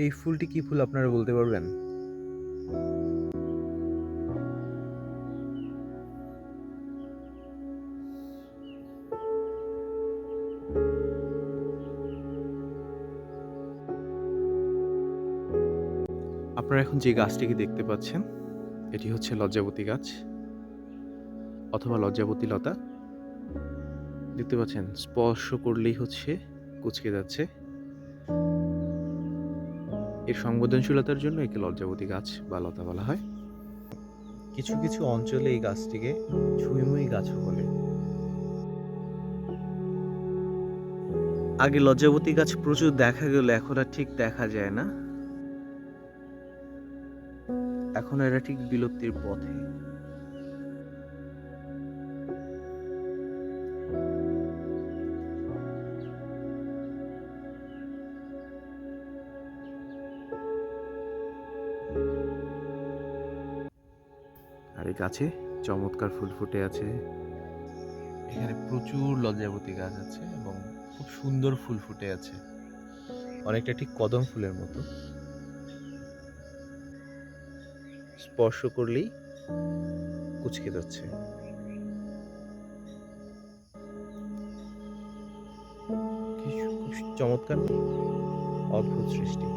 এই ফুলটি কি ফুল আপনারা বলতে পারবেন? আপনারা এখন যে গাছটিকে দেখতে পাচ্ছেন, এটি হচ্ছে লজ্জাবতী গাছ অথবা লজ্জাবতী লতা। দেখতে পাচ্ছেন স্পর্শ করলেই হচ্ছে কুঁচকে যাচ্ছে। এর সংবেদনশীলতার জন্য একে লজ্জাবতী গাছ বা লতা বলা হয়। কিছু কিছু অঞ্চলে এই গাছটিকে ছুঁইমুই গাছও বলে। আগে লজ্জাবতী গাছ প্রচুর দেখা গেল, এখন আর ঠিক দেখা যায় না। এখন এরা ঠিক বিলুপ্তির পথে। আর এই গাছে চমৎকার ফুল ফুটে আছে। এখানে প্রচুর লজ্জাবতী গাছ আছে এবং খুব সুন্দর ফুল ফুটে আছে, অনেকটা ঠিক কদম ফুলের মতো। স্পর্শ করলেই কুঁচকে যাচ্ছে। খুব চমৎকার, অদ্ভুত সৃষ্টি।